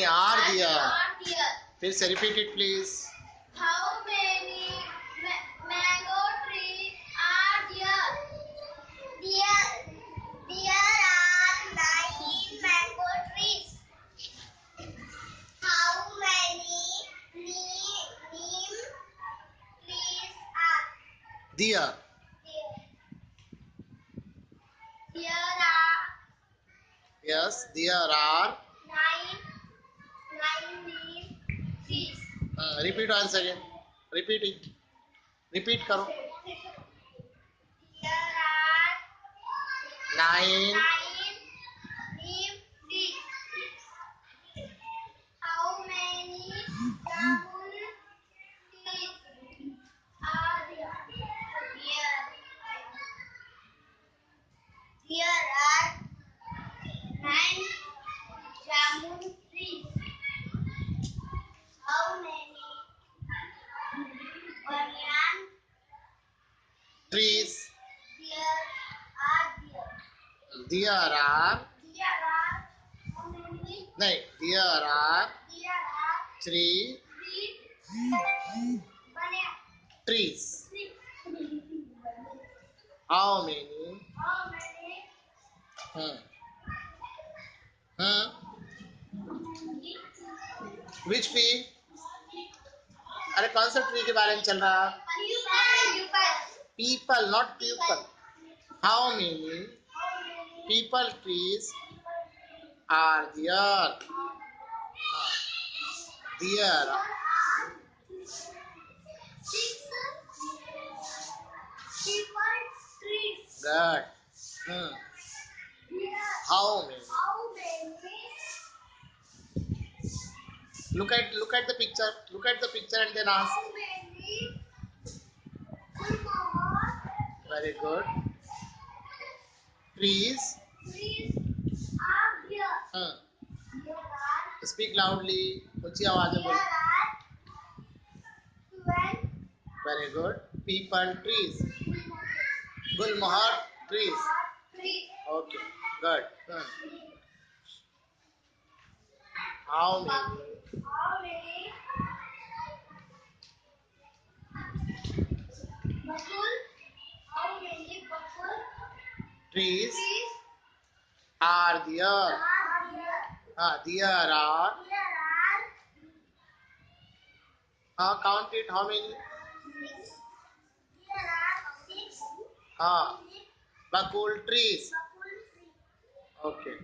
are there? Are there? Please repeat it, please. How many mango trees are there? There are 9 mango trees. How many neem trees are There. there? There are Yes, there are. 9 neem trees. Repeat once again. Repeat it. Repeat करो. There are 9. 9 neem trees. How many jamun trees are there? There are 9 jamun trees. How many banyan Trees. there are there? There are. There are how many? No. There are There are 3 banyan trees. trees. How many? How many? Hmm. Hmm. Which tree? अरे कौन सा tree के बारे में चल रहा है? People, not people. How many people trees are there? There. Good. Hmm. How many? Look at the picture. Look at the picture and then ask. Very good. Trees. Hmm. Speak loudly. ऊंची आवाज में बोलो. Very good. People trees. Gulmohar trees. Okay. Good. Hmm. How many? Trees are there. There are. Count it. How many? Bakul trees. Okay.